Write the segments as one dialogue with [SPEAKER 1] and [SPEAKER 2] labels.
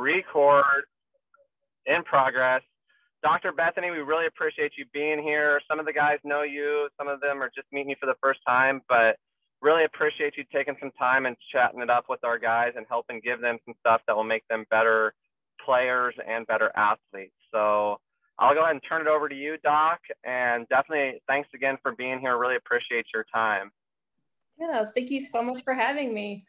[SPEAKER 1] Record in progress. Dr. Bethany, we really appreciate you being here. Some of the guys know you, some of them are just meeting you for the first time, but really appreciate you taking some time and chatting it up with our guys and helping give them some stuff that will make them better players and better athletes. So I'll go ahead and turn it over to you, Doc, and definitely thanks again for being here. Really appreciate your time.
[SPEAKER 2] Yes, thank you so much for having me.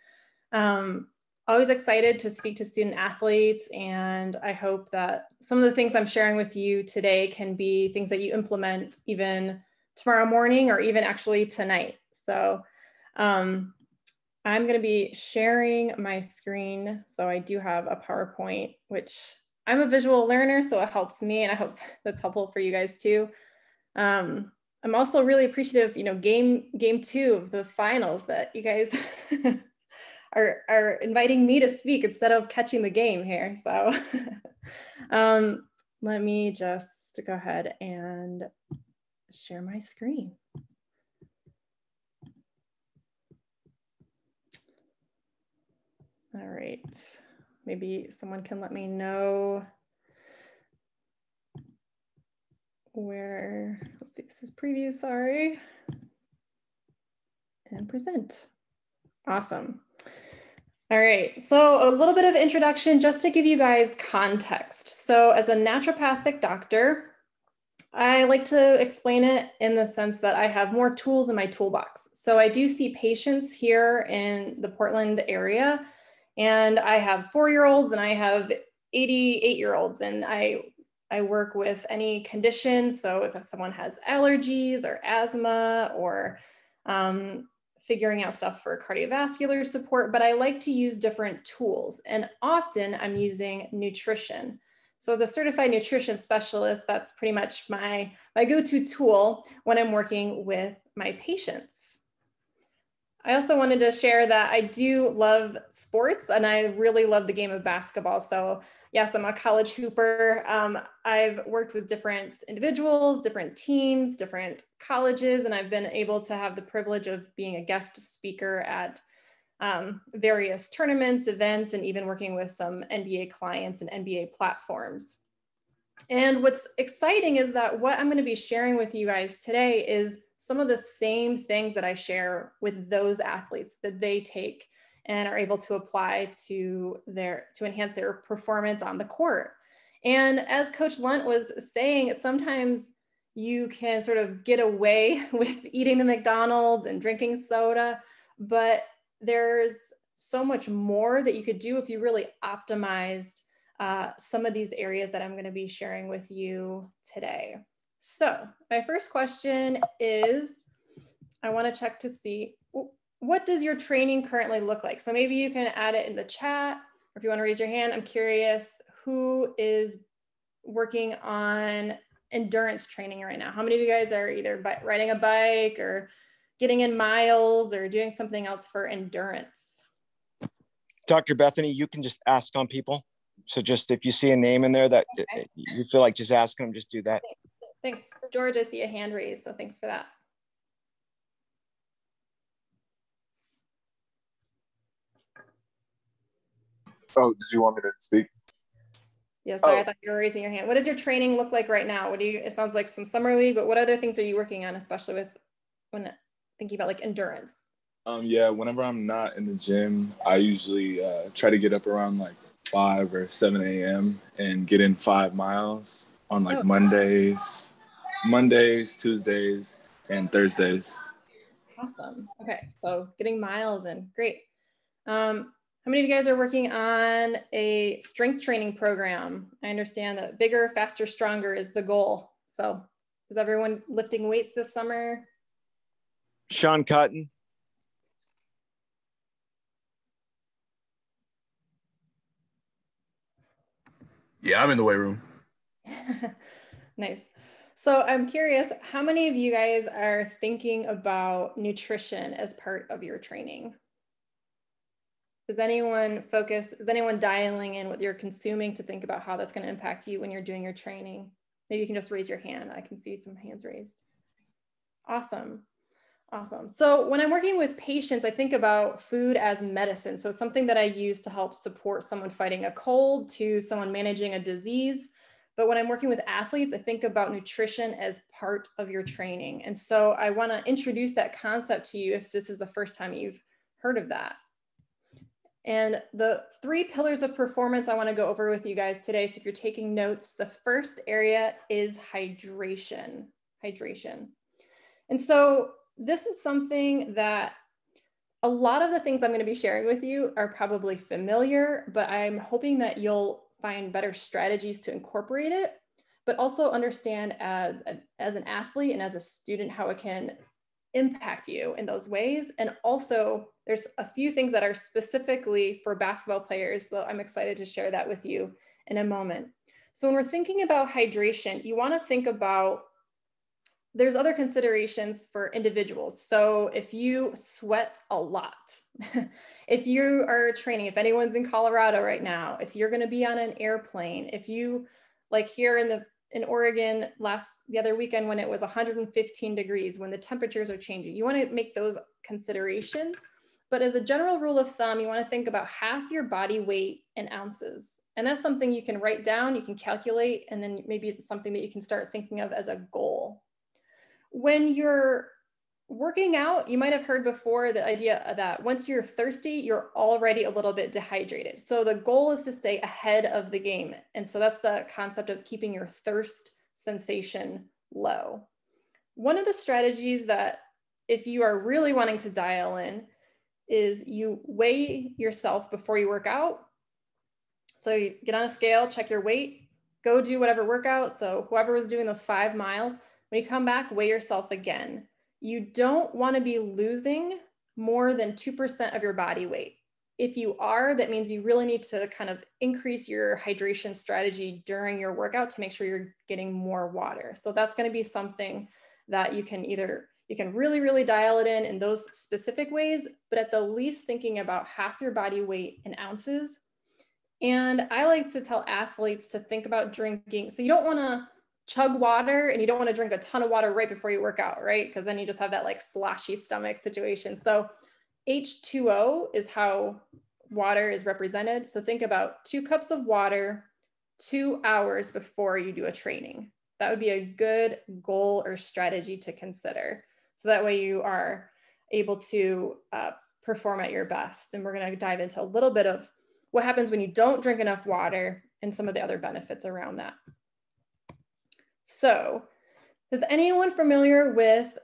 [SPEAKER 2] Always excited to speak to student athletes, and I hope that some of the things I'm sharing with you today can be things that you implement even tomorrow morning or even actually tonight. So I'm going to be sharing my screen. So I do have a PowerPoint, which I'm a visual learner, so it helps me, and I hope that's helpful for you guys too. I'm also really appreciative, game 2 of the finals that you guys are inviting me to speak instead of catching the game here. So let me just go ahead and share my screen. All right, maybe someone can let me know where, let's see, this is preview, sorry, and present. Awesome. All right, so a little bit of introduction just to give you guys context. So as a naturopathic doctor, I like to explain it in the sense that I have more tools in my toolbox. So I do see patients here in the Portland area, and I have 4-year-olds and I have 88-year-olds, and I work with any conditions. So if someone has allergies or asthma or figuring out stuff for cardiovascular support, but I like to use different tools, and often I'm using nutrition. So as a certified nutrition specialist, that's pretty much my go-to tool when I'm working with my patients. I also wanted to share that I do love sports, and I really love the game of basketball. So yes, I'm a college hooper. I've worked with different individuals, different teams, different colleges, and I've been able to have the privilege of being a guest speaker at various tournaments, events, and even working with some NBA clients and NBA platforms. And what's exciting is that what I'm going to be sharing with you guys today is some of the same things that I share with those athletes that they take and are able to apply to enhance their performance on the court. And as Coach Lunt was saying, sometimes you can sort of get away with eating the McDonald's and drinking soda, but there's so much more that you could do if you really optimized some of these areas that I'm going to be sharing with you today. So my first question is, I want to check to see, what does your training currently look like? So maybe you can add it in the chat, or if you want to raise your hand, I'm curious who is working on endurance training right now. How many of you guys are either riding a bike or getting in miles or doing something else for endurance?
[SPEAKER 3] Dr. Bethany, you can just ask on people. So just if you see a name in there that okay, you feel like just asking them, just do that.
[SPEAKER 2] Thanks. George, I see a hand raised, so thanks for that.
[SPEAKER 4] Oh, did you want me to speak?
[SPEAKER 2] Yes, I thought you were raising your hand. What does your training look like right now? It sounds like some summer league, but what other things are you working on, especially when thinking about like endurance?
[SPEAKER 4] Yeah, whenever I'm not in the gym, I usually try to get up around like 5 or 7 a.m. and get in 5 miles on like Mondays, Tuesdays, and Thursdays.
[SPEAKER 2] Awesome. Okay, so getting miles in, great. How many of you guys are working on a strength training program? I understand that bigger, faster, stronger is the goal. So is everyone lifting weights this summer?
[SPEAKER 3] Sean Cotton.
[SPEAKER 4] Yeah, I'm in the weight room.
[SPEAKER 2] Nice. So I'm curious, how many of you guys are thinking about nutrition as part of your training? Is anyone dialing in what you're consuming to think about how that's going to impact you when you're doing your training? Maybe you can just raise your hand. I can see some hands raised. Awesome. Awesome. So when I'm working with patients, I think about food as medicine. So something that I use to help support someone fighting a cold to someone managing a disease. But when I'm working with athletes, I think about nutrition as part of your training. And so I want to introduce that concept to you if this is the first time you've heard of that. And the 3 pillars of performance I want to go over with you guys today. So if you're taking notes, the first area is hydration. Hydration. And so this is something that a lot of the things I'm going to be sharing with you are probably familiar, but I'm hoping that you'll find better strategies to incorporate it, but also understand as an athlete and as a student how it can impact you in those ways. And also there's a few things that are specifically for basketball players, though I'm excited to share that with you in a moment. So when we're thinking about hydration, you want to think about there's other considerations for individuals. So if you sweat a lot, if you are training, if anyone's in Colorado right now, if you're going to be on an airplane, if you like here in Oregon the other weekend when it was 115 degrees, when the temperatures are changing, you want to make those considerations. But as a general rule of thumb, you want to think about half your body weight in ounces. And that's something you can write down, you can calculate, and then maybe it's something that you can start thinking of as a goal. When you're working out, you might have heard before the idea that once you're thirsty, you're already a little bit dehydrated. So the goal is to stay ahead of the game. And so that's the concept of keeping your thirst sensation low. One of the strategies that if you are really wanting to dial in is you weigh yourself before you work out. So you get on a scale, check your weight, go do whatever workout. So whoever was doing those 5 miles, when you come back, weigh yourself again. You don't want to be losing more than 2% of your body weight. If you are, that means you really need to kind of increase your hydration strategy during your workout to make sure you're getting more water. So that's going to be something that you can really, really dial it in those specific ways, but at the least thinking about half your body weight in ounces. And I like to tell athletes to think about drinking. So you don't want to chug water and you don't want to drink a ton of water right before you work out, right? Because then you just have that like sloshy stomach situation. So H2O is how water is represented. So think about 2 cups of water, 2 hours before you do a training. That would be a good goal or strategy to consider. So that way you are able to perform at your best. And we're going to dive into a little bit of what happens when you don't drink enough water and some of the other benefits around that. So, is anyone familiar with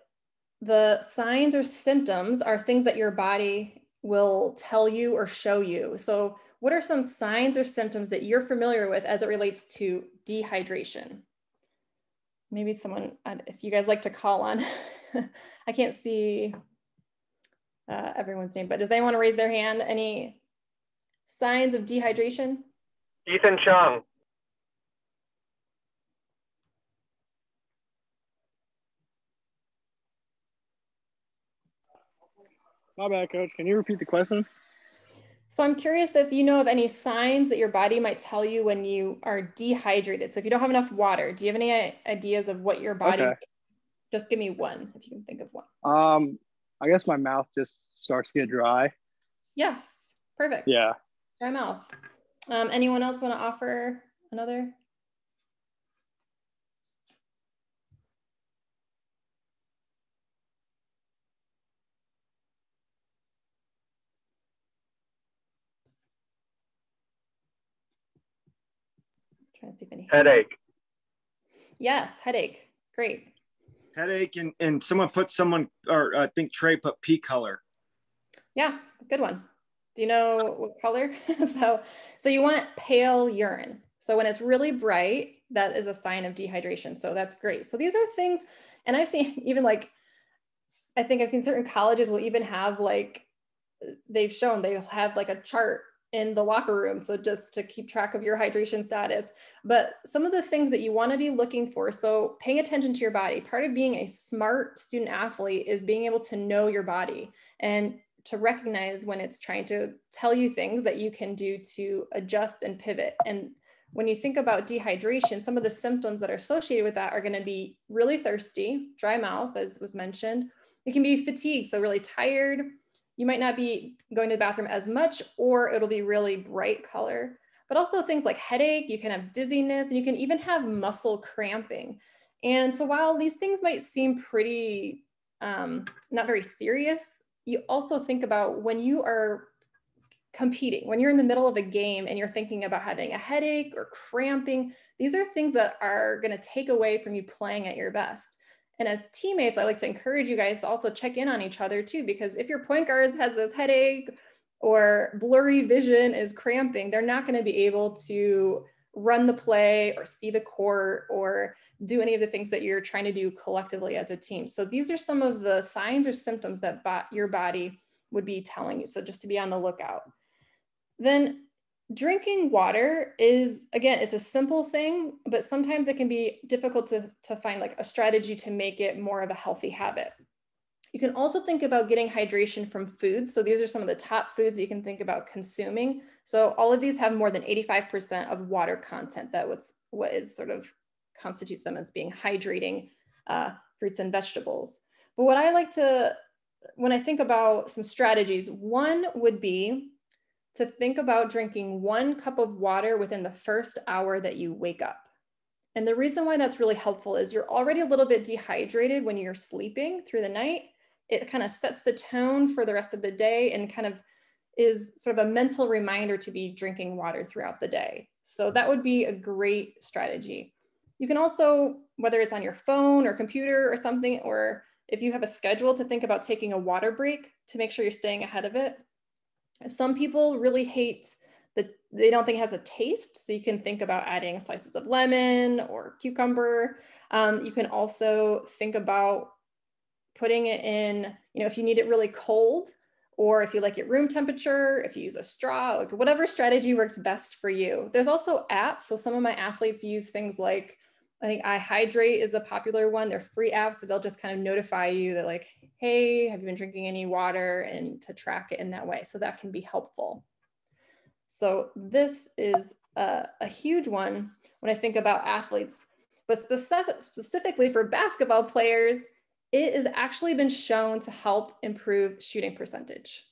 [SPEAKER 2] the signs or symptoms are things that your body will tell you or show you? So, what are some signs or symptoms that you're familiar with as it relates to dehydration? Maybe someone, if you guys like to call on, I can't see everyone's name, but does anyone want to raise their hand? Any signs of dehydration?
[SPEAKER 1] Ethan Chung.
[SPEAKER 5] My bad, Coach. Can you repeat the question?
[SPEAKER 2] So I'm curious if you know of any signs that your body might tell you when you are dehydrated. So if you don't have enough water, do you have any ideas of what your body, just give me one, if you can think of one.
[SPEAKER 5] I guess my mouth just starts to get dry.
[SPEAKER 2] Yes, perfect.
[SPEAKER 5] Yeah.
[SPEAKER 2] Dry mouth. Anyone else want to offer another? Trying to see if any
[SPEAKER 1] headache.
[SPEAKER 2] Yes, headache. Great.
[SPEAKER 3] Headache and I think Trey put pea color.
[SPEAKER 2] Yeah, good one. Do you know what color? so you want pale urine. So when it's really bright, that is a sign of dehydration. So that's great. So these are things, and I've seen even like, I think I've seen certain colleges will even have like, they'll have like a chart in the locker room. So just to keep track of your hydration status, but some of the things that you want to be looking for. So paying attention to your body, part of being a smart student athlete is being able to know your body and to recognize when it's trying to tell you things that you can do to adjust and pivot. And when you think about dehydration, some of the symptoms that are associated with that are going to be really thirsty, dry mouth, as was mentioned, You can be fatigued, so really tired. You might not be going to the bathroom as much, or it'll be really bright color. But also things like headache, you can have dizziness, and you can even have muscle cramping. And so while these things might seem pretty not very serious, you also think about when you are competing, when you're in the middle of a game and you're thinking about having a headache or cramping, these are things that are going to take away from you playing at your best. And as teammates, I like to encourage you guys to also check in on each other too, because if your point guard has this headache or blurry vision is cramping, they're not going to be able to run the play or see the court or do any of the things that you're trying to do collectively as a team. So these are some of the signs or symptoms that your body would be telling you. So just to be on the lookout. Then drinking water is, again, it's a simple thing, but sometimes it can be difficult to find like a strategy to make it more of a healthy habit. You can also think about getting hydration from foods. So these are some of the top foods that you can think about consuming. So all of these have more than 85% of water content. That what is sort of constitutes them as being hydrating fruits and vegetables. But what I like to, when I think about some strategies, one would be to think about drinking 1 cup of water within the first hour that you wake up. And the reason why that's really helpful is you're already a little bit dehydrated when you're sleeping through the night. It kind of sets the tone for the rest of the day and kind of is sort of a mental reminder to be drinking water throughout the day. So that would be a great strategy. You can also, whether it's on your phone or computer or something, or if you have a schedule, to think about taking a water break to make sure you're staying ahead of it. Some people really hate that, they don't think it has a taste. So you can think about adding slices of lemon or cucumber. You can also think about putting it in, if you need it really cold, or if you like it room temperature, if you use a straw, like whatever strategy works best for you. There's also apps. So some of my athletes use things like, I think iHydrate is a popular one. They're free apps, but they'll just kind of notify you that like, hey, have you been drinking any water, and to track it in that way. So that can be helpful. So this is a huge one when I think about athletes, but specifically for basketball players, it has actually been shown to help improve shooting percentage.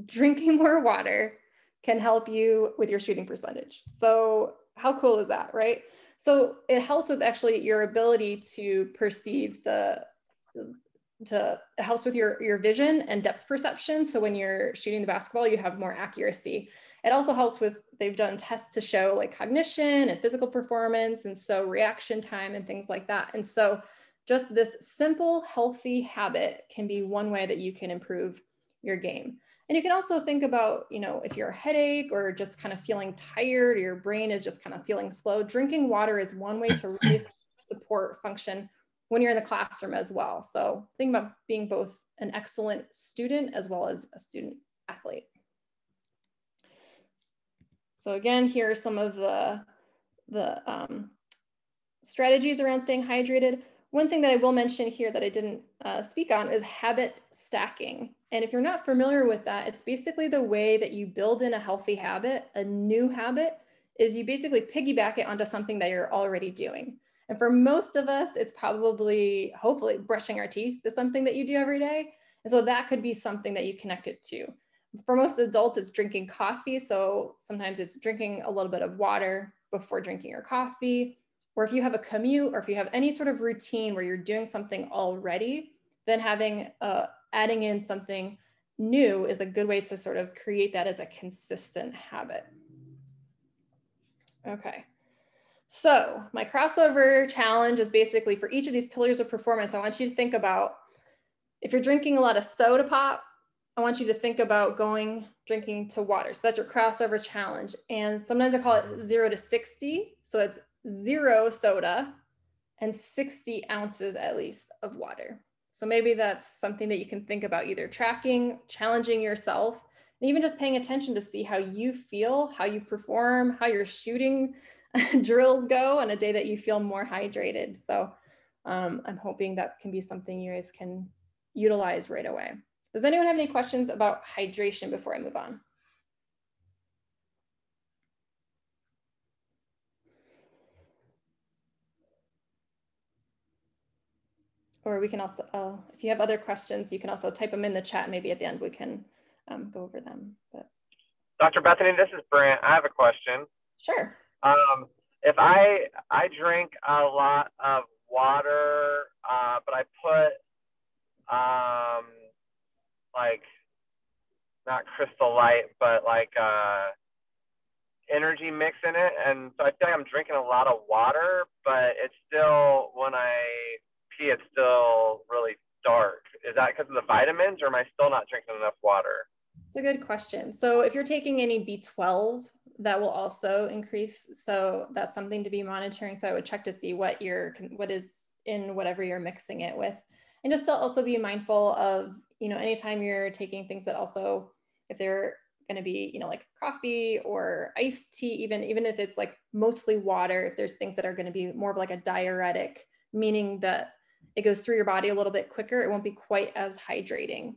[SPEAKER 2] Drinking more water can help you with your shooting percentage. So how cool is that, right? So it helps with actually your ability to perceive it helps with your vision and depth perception. So when you're shooting the basketball, you have more accuracy. It also helps with, they've done tests to show like cognition and physical performance, and so reaction time and things like that. And so just this simple, healthy habit can be one way that you can improve your game. And you can also think about, if you're a headache or just kind of feeling tired, or your brain is just kind of feeling slow, drinking water is one way to really support function when you're in the classroom as well. So think about being both an excellent student as well as a student athlete. So again, here are some of the strategies around staying hydrated. One thing that I will mention here that I didn't speak on is habit stacking. And if you're not familiar with that, it's basically the way that you build in a healthy habit, a new habit, is you basically piggyback it onto something that you're already doing. And for most of us, it's probably, hopefully, brushing our teeth is something that you do every day. And so that could be something that you connect it to. For most adults, it's drinking coffee. So sometimes it's drinking a little bit of water before drinking your coffee. Or if you have a commute, or if you have any sort of routine where you're doing something already, then adding in something new is a good way to sort of create that as a consistent habit. Okay. So my crossover challenge is basically for each of these pillars of performance. I want you to think about, if you're drinking a lot of soda pop, I want you to think about drinking to water. So that's your crossover challenge. And sometimes I call it 0 to 60. So it's 0 soda and 60 ounces at least of water. So maybe that's something that you can think about, either tracking, challenging yourself, and even just paying attention to see how you feel, how you perform, how your shooting drills go on a day that you feel more hydrated. So I'm hoping that can be something you guys can utilize right away. Does anyone have any questions about hydration before I move on? or we can also, if you have other questions, you can also type them in the chat. Maybe at the end we can go over them. But
[SPEAKER 1] Dr. Bethany, this is Brant. I have a question.
[SPEAKER 2] Sure.
[SPEAKER 1] If I drink a lot of water, but I put like not Crystal Light, but like energy mix in it, and so I feel like I'm drinking a lot of water, but it's still, when I pee, it's still really dark. Is that because of the vitamins, or am I still not drinking enough water?
[SPEAKER 2] It's a good question. So if you're taking any B12, that will also increase. So that's something to be monitoring. So I would check to see what is in whatever you're mixing it with. And just to also be mindful of, anytime you're taking things that also, if they're going to be, like coffee or iced tea, even if it's like mostly water, if there's things that are going to be more of like a diuretic, meaning that it goes through your body a little bit quicker, it won't be quite as hydrating.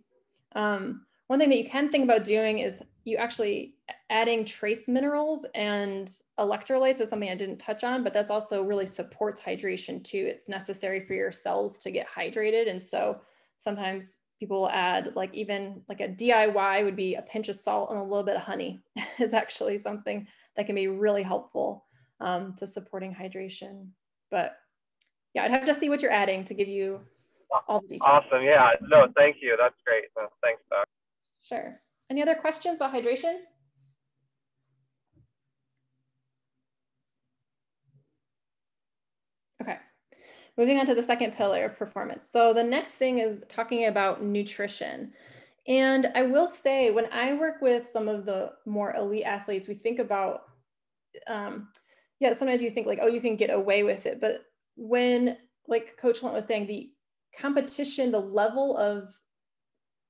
[SPEAKER 2] One thing that you can think about doing is you actually adding trace minerals and electrolytes is something I didn't touch on, but that's also really supports hydration too. It's necessary for your cells to get hydrated. And so sometimes people will add, like, even like a DIY would be a pinch of salt and a little bit of honey is actually something that can be really helpful to supporting hydration. But yeah, I'd have to see what you're adding to give you all the details.
[SPEAKER 1] Awesome. Yeah. No, thank you. That's great. No, thanks, Doc.
[SPEAKER 2] Sure. Any other questions about hydration? Okay. Moving on to the second pillar of performance. So the next thing is talking about nutrition. And I will say, when I work with some of the more elite athletes, we think about, sometimes you think like, oh, you can get away with it. But when, like Coach Lunt was saying, the competition, the level of,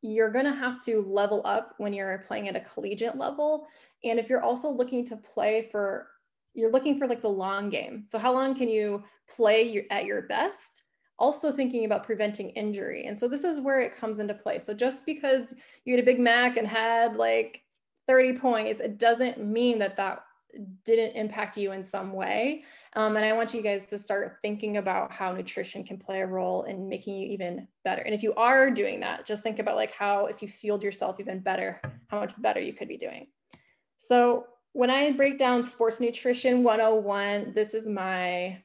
[SPEAKER 2] you're going to have to level up when you're playing at a collegiate level. And if you're also looking to play for, you're looking for like the long game. So how long can you play at your best? Also thinking about preventing injury. And so this is where it comes into play. So just because you had a Big Mac and had like 30 points, it doesn't mean that that didn't impact you in some way. And I want you guys to start thinking about how nutrition can play a role in making you even better. And if you are doing that, just think about like how, if you fueled yourself even better, how much better you could be doing. So when I break down sports nutrition 101, this is my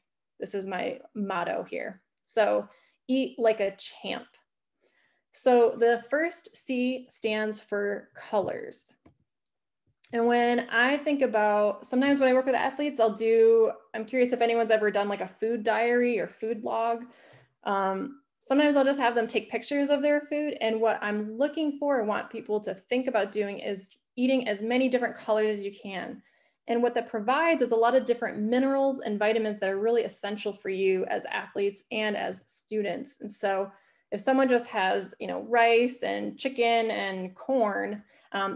[SPEAKER 2] motto here. So eat like a champ. So the first C stands for colors. And when I think about, sometimes when I work with athletes, I'm curious if anyone's ever done like a food diary or food log. Sometimes I'll just have them take pictures of their food. And what I'm looking for and want people to think about doing is eating as many different colors as you can. And what that provides is a lot of different minerals and vitamins that are really essential for you as athletes and as students. And so if someone just has, rice and chicken and corn,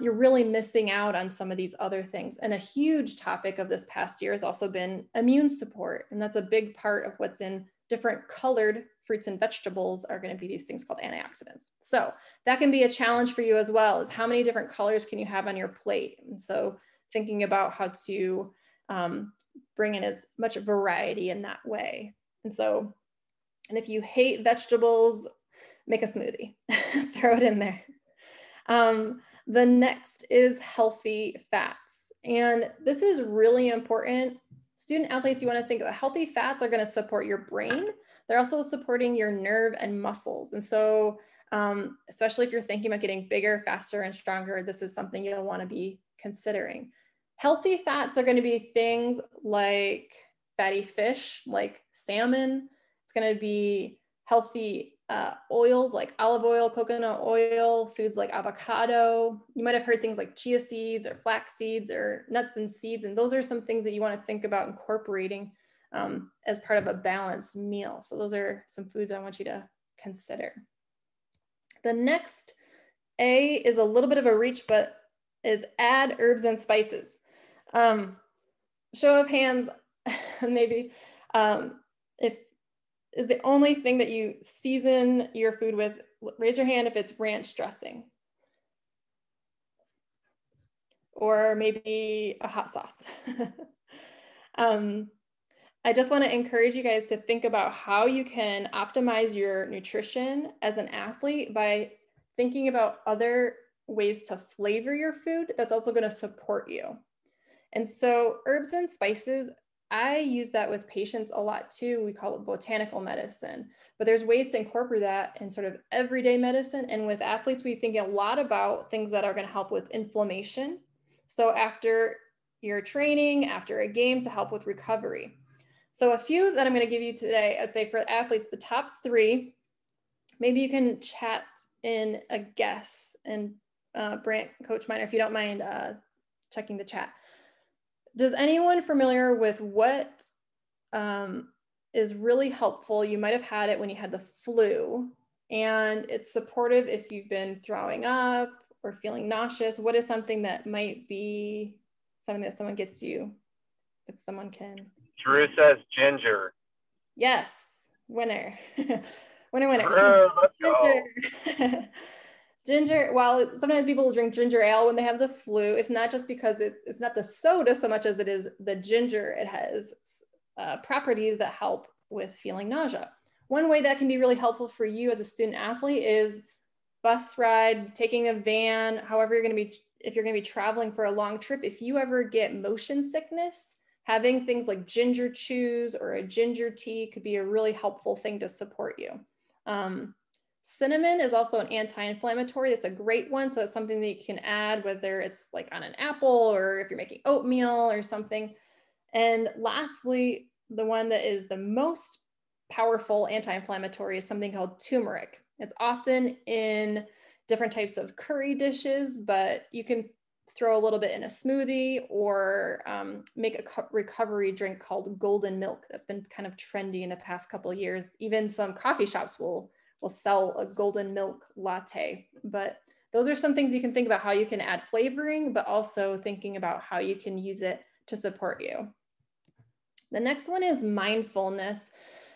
[SPEAKER 2] you're really missing out on some of these other things. And a huge topic of this past year has also been immune support. And that's a big part of what's in different colored fruits and vegetables are going to be these things called antioxidants. So that can be a challenge for you as well, is how many different colors can you have on your plate? And so thinking about how to bring in as much variety in that way. And if you hate vegetables, make a smoothie, throw it in there. The next is healthy fats. And this is really important. Student athletes, you want to think about healthy fats are going to support your brain. They're also supporting your nerve and muscles. And so, especially if you're thinking about getting bigger, faster, and stronger, this is something you'll want to be considering. Healthy fats are going to be things like fatty fish, like salmon. It's going to be healthy oils like olive oil, coconut oil, foods like avocado. You might have heard things like chia seeds or flax seeds or nuts and seeds. And those are some things that you want to think about incorporating as part of a balanced meal. So those are some foods I want you to consider. The next A is a little bit of a reach, but is add herbs and spices. Show of hands, maybe, if is the only thing that you season your food with, raise your hand if it's ranch dressing. Or maybe a hot sauce. I just want to encourage you guys to think about how you can optimize your nutrition as an athlete by thinking about other ways to flavor your food that's also going to support you. And so herbs and spices, I use that with patients a lot too. We call it botanical medicine, but there's ways to incorporate that in sort of everyday medicine. And with athletes, we think a lot about things that are going to help with inflammation. So after your training, after a game, to help with recovery. So a few that I'm going to give you today, I'd say for athletes, the top 3, maybe you can chat in a guess, and Brant, Coach Miner, if you don't mind checking the chat. Does anyone familiar with what is really helpful? You might have had it when you had the flu, and it's supportive if you've been throwing up or feeling nauseous. What is something that might be something that someone gets you, if someone can?
[SPEAKER 1] Drew says ginger.
[SPEAKER 2] Yes, winner. winner.
[SPEAKER 1] Drew,
[SPEAKER 2] So,
[SPEAKER 1] let's
[SPEAKER 2] ginger. Ginger, while sometimes people will drink ginger ale when they have the flu, it's not just because it's not the soda so much as it is the ginger. It has properties that help with feeling nausea. One way that can be really helpful for you as a student athlete is bus ride, taking a van, however you're going to be, if you're going to be traveling for a long trip. If you ever get motion sickness, having things like ginger chews or a ginger tea could be a really helpful thing to support you. Cinnamon is also an anti-inflammatory. It's a great one. So it's something that you can add, whether it's like on an apple or if you're making oatmeal or something. And lastly, the one that is the most powerful anti-inflammatory is something called turmeric. It's often in different types of curry dishes, but you can throw a little bit in a smoothie or make a recovery drink called golden milk. That's been kind of trendy in the past couple of years. Even some coffee shops will sell a golden milk latte. But those are some things you can think about how you can add flavoring, but also thinking about how you can use it to support you. The next one is mindfulness.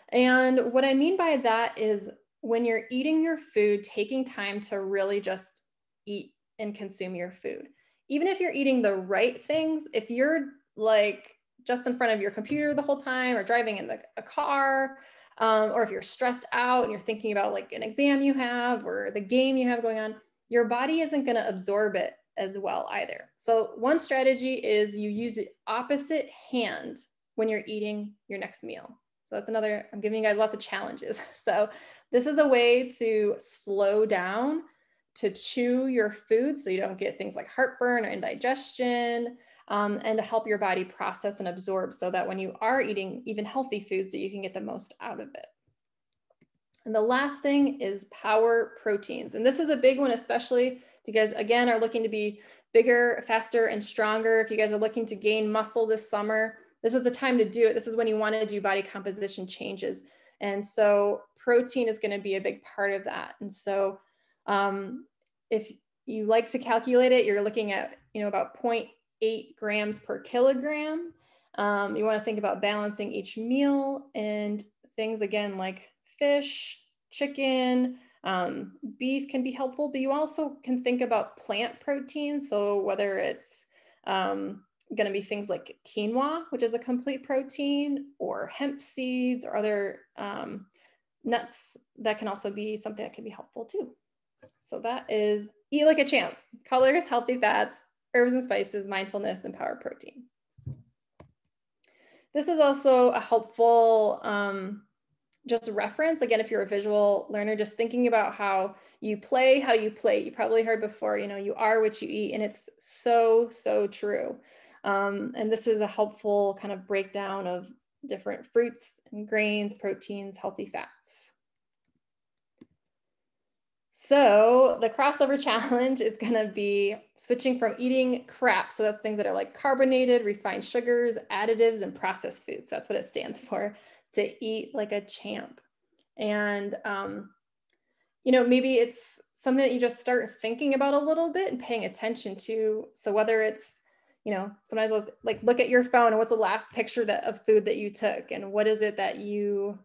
[SPEAKER 2] And what I mean by that is when you're eating your food, taking time to really just eat and consume your food. Even if you're eating the right things, if you're like just in front of your computer the whole time or driving in a car, or if you're stressed out and you're thinking about like an exam you have or the game you have going on, your body isn't going to absorb it as well either. So one strategy is you use the opposite hand when you're eating your next meal. So that's another, I'm giving you guys lots of challenges. So this is a way to slow down, to chew your food so you don't get things like heartburn or indigestion, and to help your body process and absorb so that when you are eating even healthy foods that you can get the most out of it. And the last thing is power proteins. And this is a big one, especially if you guys, again, are looking to be bigger, faster, and stronger. If you guys are looking to gain muscle this summer, this is the time to do it. This is when you want to do body composition changes. And so protein is going to be a big part of that. And so if you like to calculate it, you're looking at, about 0.8 grams per kilogram. You want to think about balancing each meal, and things again like fish, chicken, beef can be helpful, but you also can think about plant proteins. So whether it's going to be things like quinoa, which is a complete protein, or hemp seeds or other nuts, that can also be something that can be helpful too. So that is eat like a champ: colors, healthy fats, herbs and spices, mindfulness, and power protein. This is also a helpful just reference. Again, if you're a visual learner, just thinking about how you play. You probably heard before, you are what you eat, and it's so, so true. And this is a helpful kind of breakdown of different fruits and grains, proteins, healthy fats. So the crossover challenge is going to be switching from eating crap. So that's things that are like carbonated, refined sugars, additives, and processed foods. That's what it stands for, to eat like a champ. And, maybe it's something that you just start thinking about a little bit and paying attention to. So whether it's, sometimes I'll like look at your phone and what's the last picture of food that you took, and what is it that you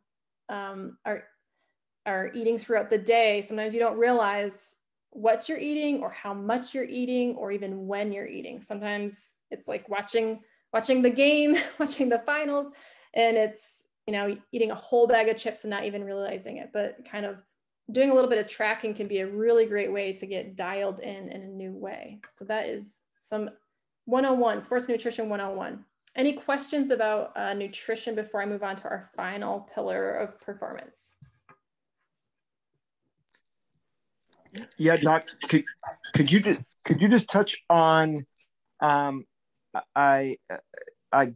[SPEAKER 2] are eating throughout the day. Sometimes you don't realize what you're eating or how much you're eating or even when you're eating. Sometimes it's like watching the game, watching the finals, And it's, eating a whole bag of chips and not even realizing it, but kind of doing a little bit of tracking can be a really great way to get dialed in a new way. So that is some 101, sports nutrition 101. Any questions about nutrition before I move on to our final pillar of performance?
[SPEAKER 3] Yeah, Doc, could you just touch on I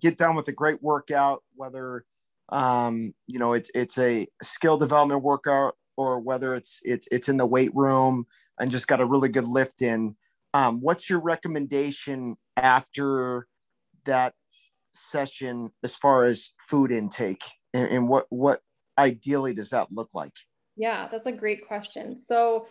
[SPEAKER 3] get done with a great workout, whether it's a skill development workout or whether it's in the weight room and just got a really good lift in. What's your recommendation after that session as far as food intake, and what ideally does that look like?
[SPEAKER 2] Yeah, that's a great question. So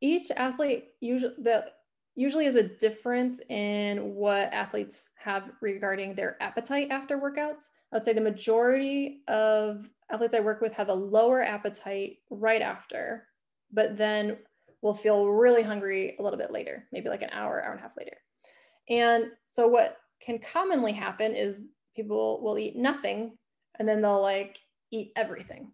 [SPEAKER 2] each athlete usually is a difference in what athletes have regarding their appetite after workouts. I would say the majority of athletes I work with have a lower appetite right after, but then will feel really hungry a little bit later, maybe like an hour and a half later. And so what can commonly happen is people will eat nothing and then they'll eat everything.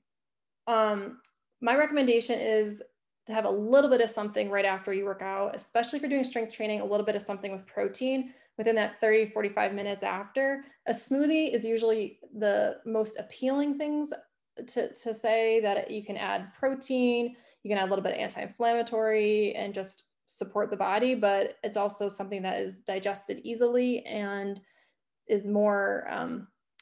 [SPEAKER 2] My recommendation is to have a little bit of something right after you work out, especially if you're doing strength training, a little bit of something with protein within that 30, 45 minutes after. A smoothie is usually the most appealing things to say that you can add protein, you can add a little bit of anti-inflammatory and just support the body, but it's also something that is digested easily and is more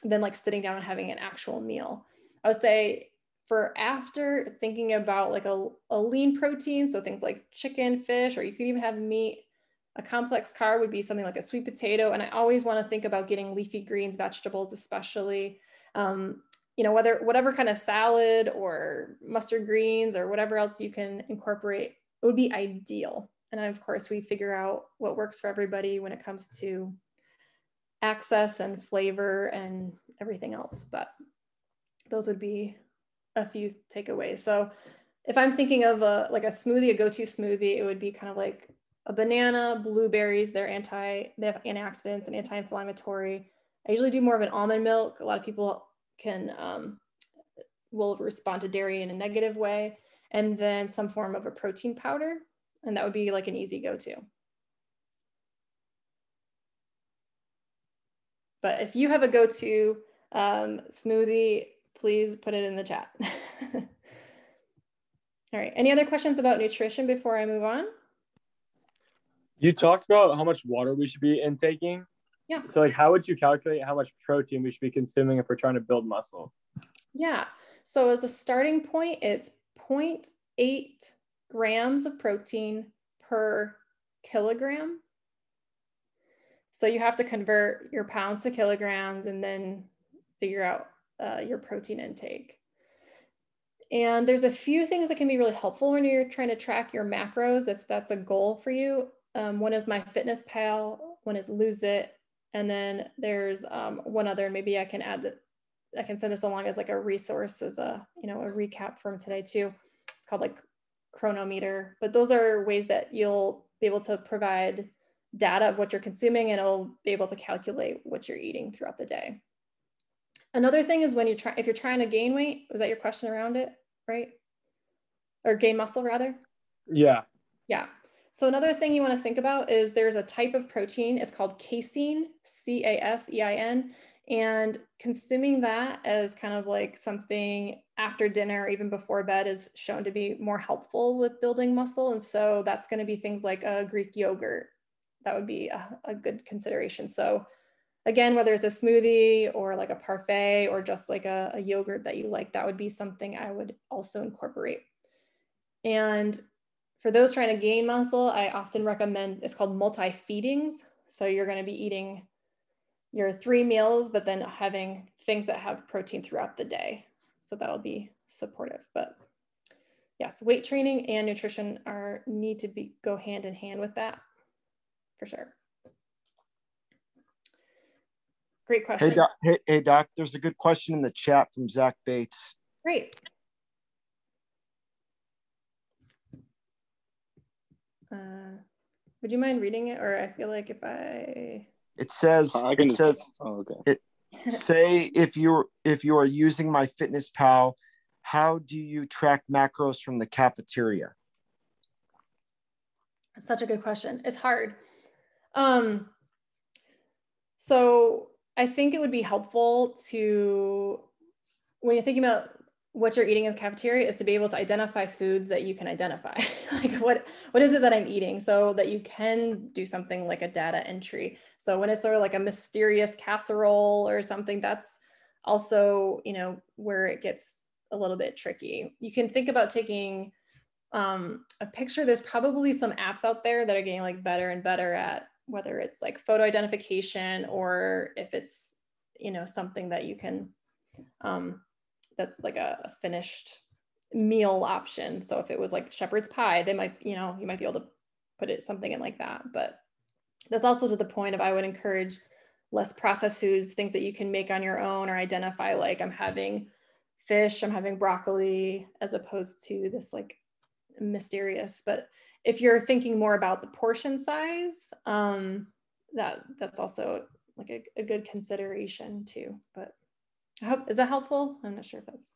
[SPEAKER 2] than sitting down and having an actual meal. I would say for after, thinking about a lean protein, so things like chicken, fish, or you could even have meat. A complex carb would be something like a sweet potato. And I always want to think about getting leafy greens, vegetables, especially, whatever kind of salad or mustard greens or whatever else you can incorporate, it would be ideal. And of course, we figure out what works for everybody when it comes to access and flavor and everything else. But those would be a few takeaways. So if I'm thinking of a smoothie, a go-to smoothie, it would be kind of like a banana, blueberries. They have antioxidants and anti-inflammatory. I usually do more of an almond milk. A lot of people will respond to dairy in a negative way. And then some form of a protein powder. And that would be an easy go-to. But if you have a go-to smoothie, please put it in the chat. All right. Any other questions about nutrition before I move on?
[SPEAKER 6] You talked about how much water we should be intaking.
[SPEAKER 2] Yeah.
[SPEAKER 6] So how would you calculate how much protein we should be consuming if we're trying to build muscle?
[SPEAKER 2] Yeah. So as a starting point, it's 0.8 grams of protein per kilogram. So you have to convert your pounds to kilograms and then figure out your protein intake. And there's a few things that can be really helpful when you're trying to track your macros, if that's a goal for you. One is MyFitnessPal, one is Lose It, and then there's one other. Maybe I can I can send this along as a resource, as a recap from today too. It's called Chronometer. But those are ways that you'll be able to provide data of what you're consuming, and it'll be able to calculate what you're eating throughout the day. Another thing is if you're trying to gain weight, was that your question around it, right? Or gain muscle rather?
[SPEAKER 6] Yeah.
[SPEAKER 2] Yeah. So another thing you want to think about is there's a type of protein, it's called casein, C-A-S-E-I-N, and consuming that as kind of something after dinner or even before bed is shown to be more helpful with building muscle. And so that's going to be things like a Greek yogurt. That would be a good consideration. So again, whether it's a smoothie or a parfait or just a yogurt that you like, that would be something I would also incorporate. And for those trying to gain muscle, I often recommend, it's called multi-feedings. So you're going to be eating your 3 meals, but then having things that have protein throughout the day. So that'll be supportive. But yes, weight training and nutrition need to go hand in hand with that, for sure. Great question.
[SPEAKER 3] Hey, Doc, there's a good question in the chat from Zach Bates.
[SPEAKER 2] Great. Would you mind reading it? Or I feel like if I...
[SPEAKER 3] It says,
[SPEAKER 5] oh, okay.
[SPEAKER 3] say if you are using MyFitnessPal, how do you track macros from the cafeteria?
[SPEAKER 2] Such a good question. It's hard. So I think it would be helpful to, when you're thinking about what you're eating in the cafeteria, is to be able to identify foods that you can identify. Like what is it that I'm eating, so that you can do something like a data entry. So when it's sort of like a mysterious casserole or something, that's also, you know, where it gets a little bit tricky. You can think about taking a picture. There's probably some apps out there that are getting like better and better at whether it's like photo identification, or if it's, you know, something that you can, that's like a finished meal option. So if it was like shepherd's pie, they might, you know, you might be able to put it something in like that. But that's also to the point of, I would encourage less processed foods, things that you can make on your own, or identify like, I'm having fish, I'm having broccoli, as opposed to this like mysterious. But if you're thinking more about the portion size, that's also like a good consideration too. But I hope, is that helpful? I'm not sure if that's.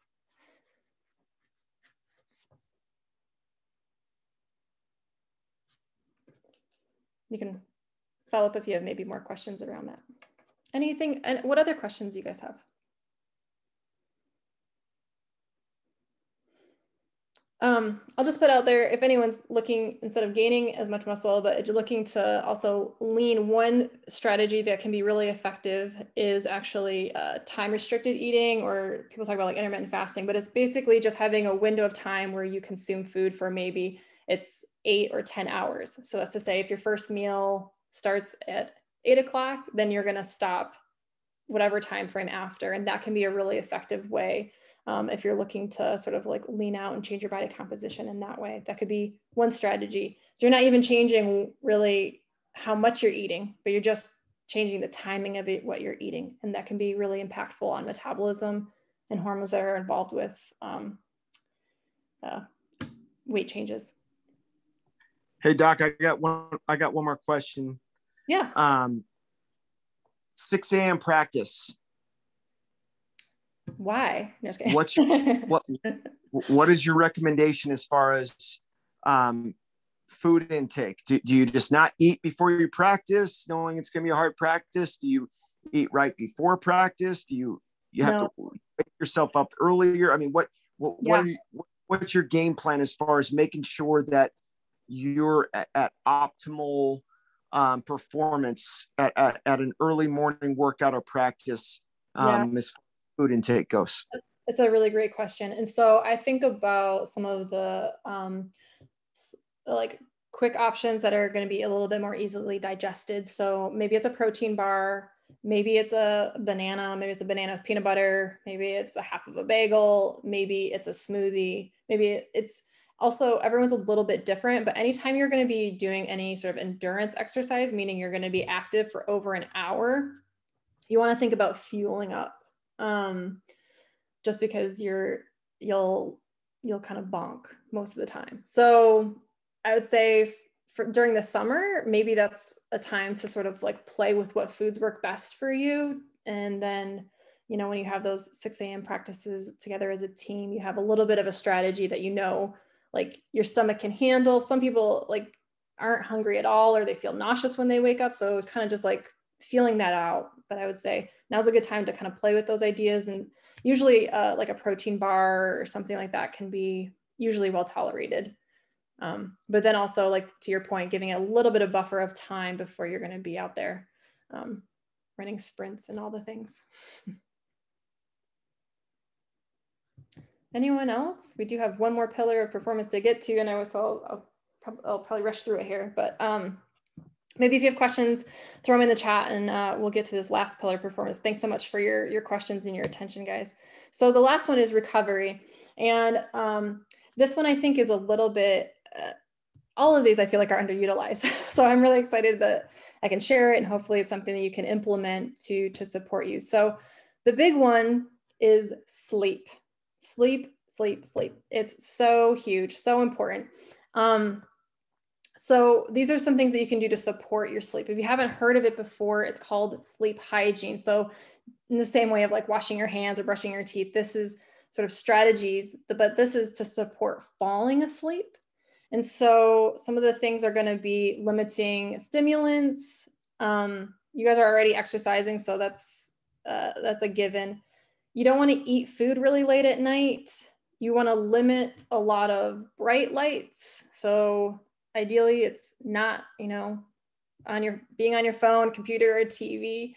[SPEAKER 2] You can follow up if you have maybe more questions around that. Anything, and what other questions do you guys have? I'll just put out there, if anyone's looking, instead of gaining as much muscle, but you're looking to also lean, one strategy that can be really effective is actually time restricted eating, or people talk about like intermittent fasting, but it's basically just having a window of time where you consume food for maybe it's 8 or 10 hours. So that's to say, if your first meal starts at 8 o'clock, then you're going to stop whatever time frame after. And that can be a really effective way. If you're looking to sort of like lean out and change your body composition in that way, that could be one strategy. So you're not even changing really how much you're eating, but you're just changing the timing of it, what you're eating. And that can be really impactful on metabolism and hormones that are involved with weight changes.
[SPEAKER 3] Hey Doc, I got one more question.
[SPEAKER 2] Yeah.
[SPEAKER 3] 6 a.m. practice.
[SPEAKER 2] Why? No, just kidding.
[SPEAKER 3] What is your recommendation as far as food intake? Do you just not eat before you practice, knowing it's going to be a hard practice? Do you eat right before practice? Do you have to wake yourself up earlier? I mean, what's your game plan as far as making sure that you're at optimal performance at an early morning workout or practice as far as food intake goes?
[SPEAKER 2] It's a really great question. And so I think about some of the like quick options that are going to be a little bit more easily digested. So maybe it's a protein bar, maybe it's a banana, maybe it's a banana with peanut butter, maybe it's a half of a bagel, maybe it's a smoothie, maybe it's also, everyone's a little bit different, but anytime you're going to be doing any sort of endurance exercise, meaning you're going to be active for over an hour, you want to think about fueling up. Just because you'll kind of bonk most of the time. So I would say during the summer, maybe that's a time to sort of like play with what foods work best for you. And then, you know, when you have those 6 a.m. practices together as a team, you have a little bit of a strategy that, you know, like your stomach can handle. Some people like aren't hungry at all, or they feel nauseous when they wake up. So kind of just like feeling that out. But I would say now's a good time to kind of play with those ideas. And usually like a protein bar or something like that can be usually well tolerated. But then also, like to your point, giving a little bit of buffer of time before you're going to be out there running sprints and all the things. Anyone else? We do have one more pillar of performance to get to, and I'll probably rush through it here, but maybe if you have questions, throw them in the chat, and we'll get to this last pillar of performance. Thanks so much for your questions and your attention, guys. So the last one is recovery. And this one I think is a little bit, all of these I feel like are underutilized. So I'm really excited that I can share it, and hopefully it's something that you can implement to support you. So the big one is sleep. Sleep, sleep, sleep. It's so huge, so important. So these are some things that you can do to support your sleep. If you haven't heard of it before, it's called sleep hygiene. So in the same way of like washing your hands or brushing your teeth, this is sort of strategies, but this is to support falling asleep. And so some of the things are going to be limiting stimulants. You guys are already exercising, so that's a given. You don't want to eat food really late at night. You want to limit a lot of bright lights. So ideally it's not, being on your phone, computer, or TV.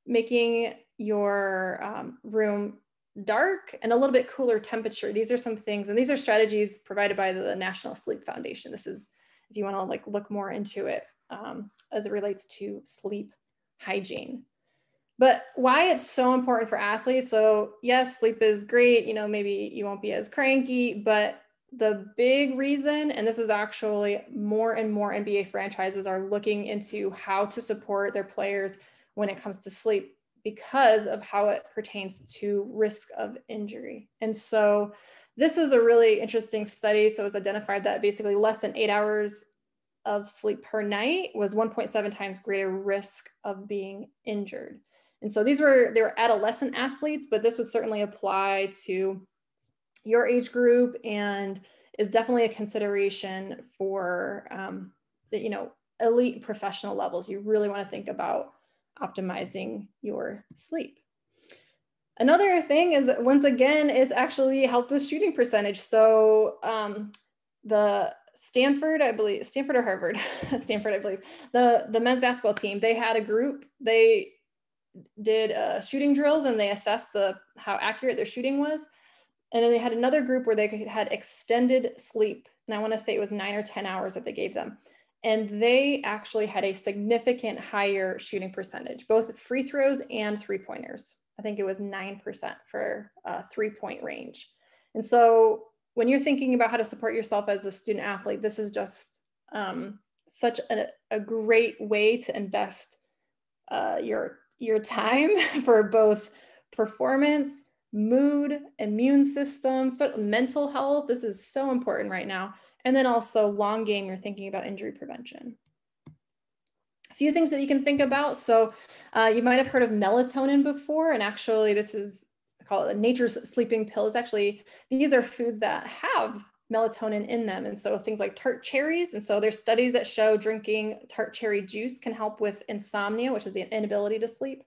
[SPEAKER 2] Making your room dark and a little bit cooler temperature. These are some things, and these are strategies provided by the National Sleep Foundation. This is, if you want to like look more into it as it relates to sleep hygiene. But why it's so important for athletes. So yes, sleep is great. Maybe you won't be as cranky, but the big reason, and this is actually more and more NBA franchises are looking into how to support their players when it comes to sleep, because of how it pertains to risk of injury. And so this is a really interesting study. So it was identified that basically less than 8 hours of sleep per night was 1.7 times greater risk of being injured. And so they were adolescent athletes, but this would certainly apply to your age group and is definitely a consideration for the elite professional levels. You really want to think about optimizing your sleep. Another thing is that, once again, it's actually helped with shooting percentage. So the Stanford or Harvard, Stanford, I believe, the men's basketball team, they had a group, they did shooting drills and they assessed how accurate their shooting was. And then they had another group where they had extended sleep. And I want to say it was 9 or 10 hours that they gave them. And they actually had a significant higher shooting percentage, both free throws and 3-pointers. I think it was 9% for 3-point range. And so when you're thinking about how to support yourself as a student athlete, this is just such a great way to invest your time for both performance, mood, immune systems, but mental health. This is so important right now. And then also long game, you're thinking about injury prevention. A few things that you can think about. So you might have heard of melatonin before, and actually this is called a nature's sleeping pills. Actually, these are foods that have melatonin in them. And so things like tart cherries. And so there's studies that show drinking tart cherry juice can help with insomnia, which is the inability to sleep.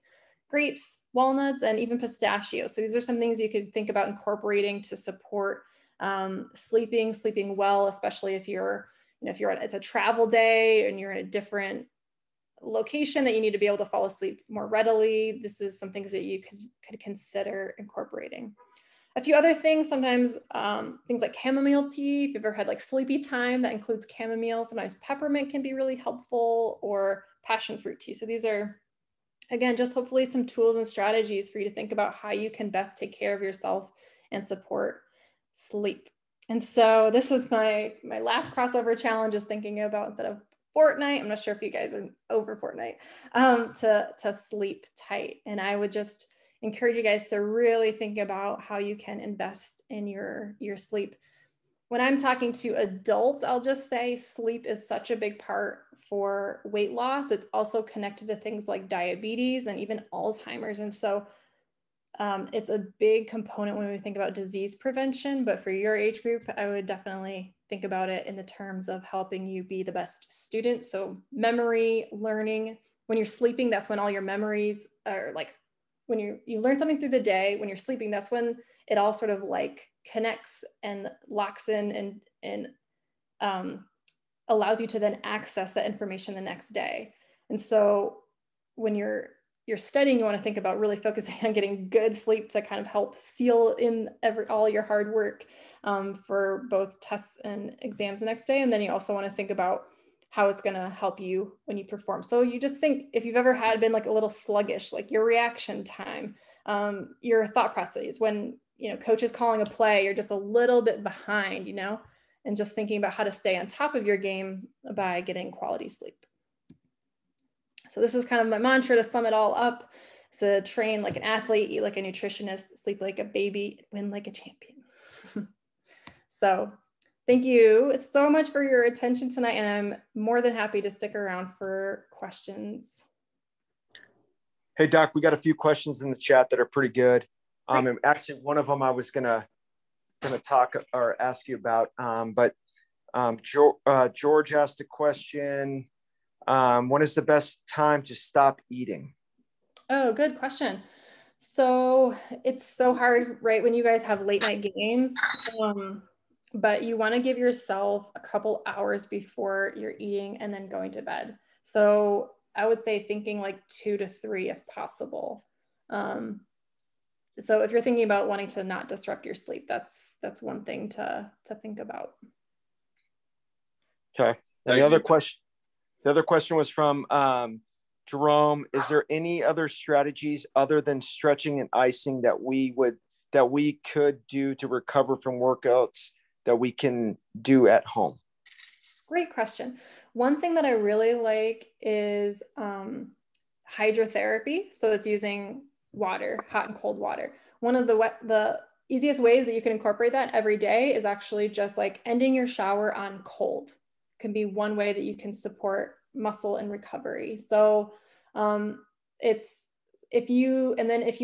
[SPEAKER 2] Grapes, walnuts, and even pistachios. So these are some things you could think about incorporating to support sleeping well, especially if it's a travel day and you're in a different location that you need to be able to fall asleep more readily. This is some things that you could consider incorporating. A few other things, sometimes things like chamomile tea. If you've ever had like sleepy time, that includes chamomile. Sometimes peppermint can be really helpful, or passion fruit tea. So these are, again, just hopefully some tools and strategies for you to think about how you can best take care of yourself and support sleep. And so this was my last crossover challenge, is thinking about, instead of Fortnite, I'm not sure if you guys are over Fortnite, to sleep tight. And I would just encourage you guys to really think about how you can invest in your sleep. When I'm talking to adults, I'll just say sleep is such a big part for weight loss. It's also connected to things like diabetes and even Alzheimer's. And so it's a big component when we think about disease prevention, but for your age group, I would definitely think about it in the terms of helping you be the best student. So memory, learning, when you're sleeping, that's when all your memories are, like when you learn something through the day. When you're sleeping, that's when it all sort of like connects and locks in and allows you to then access that information the next day. And so when you're studying, you want to think about really focusing on getting good sleep to kind of help seal in all your hard work for both tests and exams the next day. And then you also want to think about how it's going to help you when you perform. So you just think, if you've ever been like a little sluggish, like your reaction time, your thought processes, when coach is calling a play, you're just a little bit behind, and just thinking about how to stay on top of your game by getting quality sleep. So this is kind of my mantra to sum it all up. So train like an athlete, eat like a nutritionist, sleep like a baby, win like a champion. So Thank you so much for your attention tonight, and I'm more than happy to stick around for questions.
[SPEAKER 3] Hey, Doc, we got a few questions in the chat that are pretty good. And actually, one of them I was gonna talk or ask you about, but George asked a question. When is the best time to stop eating?
[SPEAKER 2] Oh, good question. So it's so hard, right, when you guys have late night games, but you want to give yourself a couple hours before you're eating and then going to bed. So I would say thinking like 2 to 3 if possible. So if you're thinking about wanting to not disrupt your sleep, that's one thing to think about.
[SPEAKER 3] Okay. And the other question was from Jerome. Is there any other strategies other than stretching and icing that we could do to recover from workouts that we can do at home?
[SPEAKER 2] Great question. One thing that I really like is hydrotherapy. So it's using water, hot and cold water. One of the easiest ways that you can incorporate that every day is actually just like ending your shower on cold. Can be one way that you can support muscle and recovery. So if you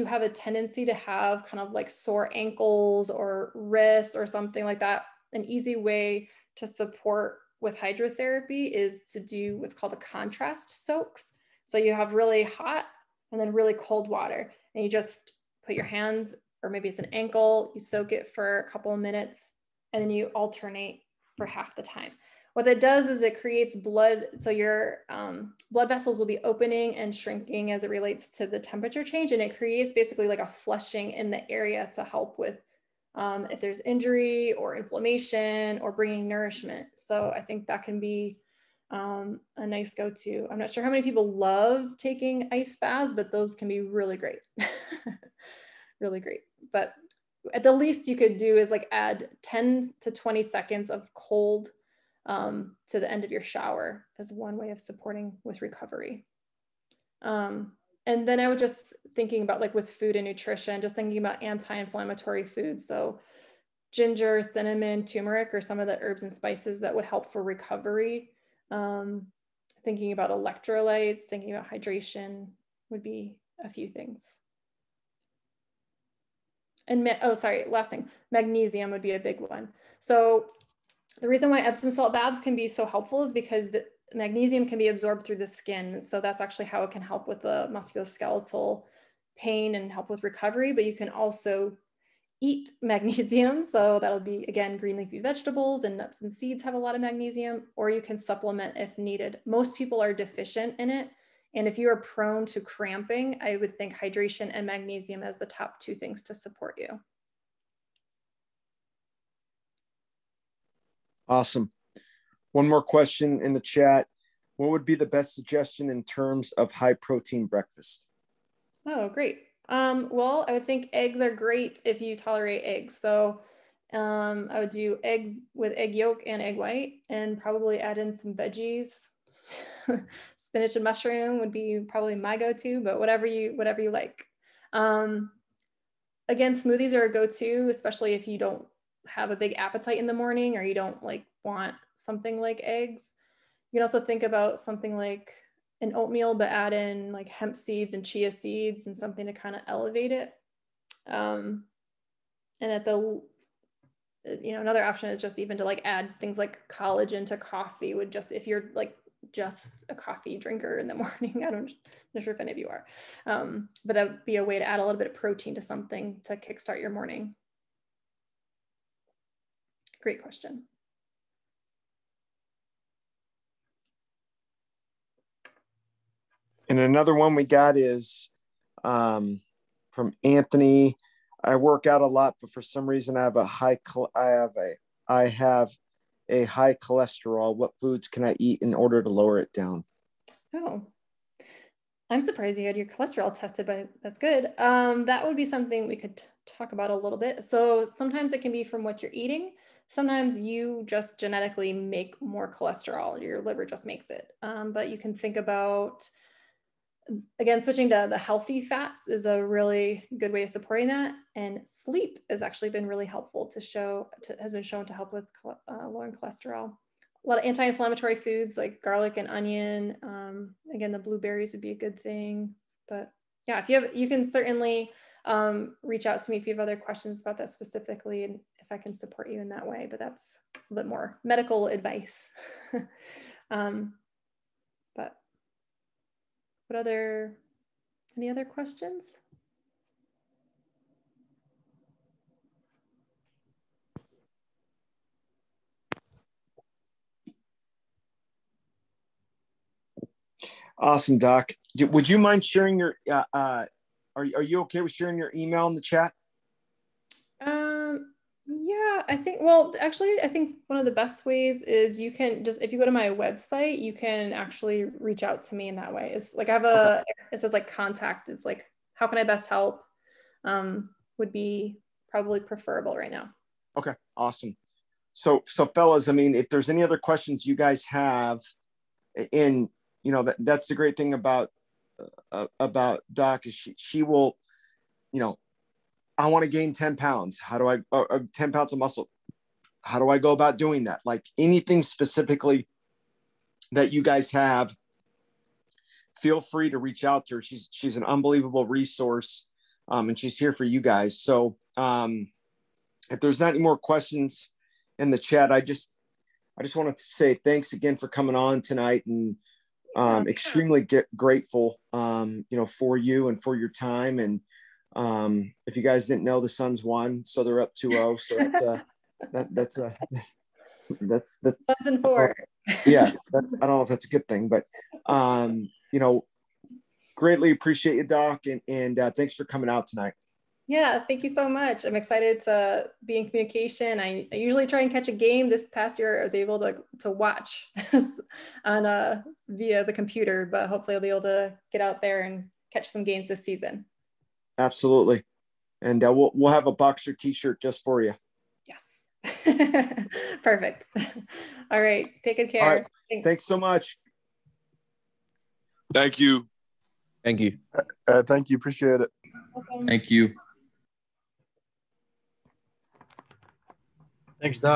[SPEAKER 2] have a tendency to have kind of like sore ankles or wrists or something like that, an easy way to support with hydrotherapy is to do what's called a contrast soaks. So you have really hot and then really cold water, and you just put your hands, or maybe it's an ankle, you soak it for a couple of minutes, and then you alternate for half the time. What that does is it creates blood. So your blood vessels will be opening and shrinking as it relates to the temperature change. And it creates basically like a flushing in the area to help with if there's injury or inflammation or bringing nourishment. So I think that can be a nice go-to. I'm not sure how many people love taking ice baths, but those can be really great. Really great. But at the least you could do is like add 10 to 20 seconds of cold to the end of your shower as one way of supporting with recovery. And then I was just thinking about like with food and nutrition, just thinking about anti-inflammatory foods. So ginger, cinnamon, turmeric are some of the herbs and spices that would help for recovery. Thinking about electrolytes, thinking about hydration would be a few things. And last thing, magnesium would be a big one. So the reason why Epsom salt baths can be so helpful is because the magnesium can be absorbed through the skin. So that's actually how it can help with the musculoskeletal pain and help with recovery. But you can also eat magnesium. So that'll be, again, green leafy vegetables and nuts and seeds have a lot of magnesium, or you can supplement if needed. Most people are deficient in it. And if you are prone to cramping, I would think hydration and magnesium as the top 2 things to support you.
[SPEAKER 3] Awesome. One more question in the chat. What would be the best suggestion in terms of high protein breakfast?
[SPEAKER 2] Oh, great. Well, I would think eggs are great if you tolerate eggs. So I would do eggs with egg yolk and egg white, and probably add in some veggies. Spinach and mushroom would be probably my go-to, but whatever you like. Again, smoothies are a go-to, especially if you don't have a big appetite in the morning or you don't like want something like eggs. You can also think about something like an oatmeal, but add in like hemp seeds and chia seeds and something to kind of elevate it. And at the, another option is just even to like add things like collagen to coffee would just, if you're like just a coffee drinker in the morning, I'm not sure if any of you are, but that would be a way to add a little bit of protein to something to kickstart your morning. Great question.
[SPEAKER 3] And another one we got is from Anthony. I work out a lot, but for some reason I have a high cholesterol. What foods can I eat in order to lower it down?
[SPEAKER 2] Oh, I'm surprised you had your cholesterol tested, but that's good. That would be something we could talk about a little bit. So sometimes it can be from what you're eating. Sometimes you just genetically make more cholesterol. Your liver just makes it. But you can think about again, switching to the healthy fats is a really good way of supporting that. And sleep has actually been really helpful has been shown to help with lowering cholesterol. A lot of anti-inflammatory foods like garlic and onion. Again, the blueberries would be a good thing. But yeah, you can certainly reach out to me if you have other questions about that specifically, and if I can support you in that way. But that's a little bit more medical advice. But any other questions?
[SPEAKER 3] Awesome, Doc. Would you mind sharing your, are you okay with sharing your email in the chat?
[SPEAKER 2] Yeah, I think one of the best ways is you can just, if you go to my website, you can actually reach out to me in that way. It's like it says like contact is like, how can I best help? Would be probably preferable right now.
[SPEAKER 3] Okay, awesome. So fellas, I mean, if there's any other questions you guys have, and that's the great thing about Doc is she will, I want to gain 10 pounds. How do I, 10 pounds of muscle? How do I go about doing that? Like anything specifically that you guys have, feel free to reach out to her. She's an unbelievable resource, and she's here for you guys. So if there's not any more questions in the chat, I just wanted to say thanks again for coming on tonight, and extremely grateful, for you and for your time. And if you guys didn't know, the Suns won, so they're up 2-0. So that's
[SPEAKER 2] Suns and 4.
[SPEAKER 3] Yeah, I don't know if that's a good thing, but greatly appreciate you, Doc, and thanks for coming out tonight.
[SPEAKER 2] Yeah, thank you so much. I'm excited to be in communication. I usually try and catch a game. This past year, I was able to watch on via the computer, but hopefully I'll be able to get out there and catch some games this season.
[SPEAKER 3] Absolutely, and we'll have a boxer T-shirt just for you.
[SPEAKER 2] Yes, perfect. All right, take good care.
[SPEAKER 3] All right. Thanks so much.
[SPEAKER 4] Thank you.
[SPEAKER 7] Thank you.
[SPEAKER 8] Thank you. Appreciate it.
[SPEAKER 2] Welcome.
[SPEAKER 7] Thank you.
[SPEAKER 6] Thanks, Doc.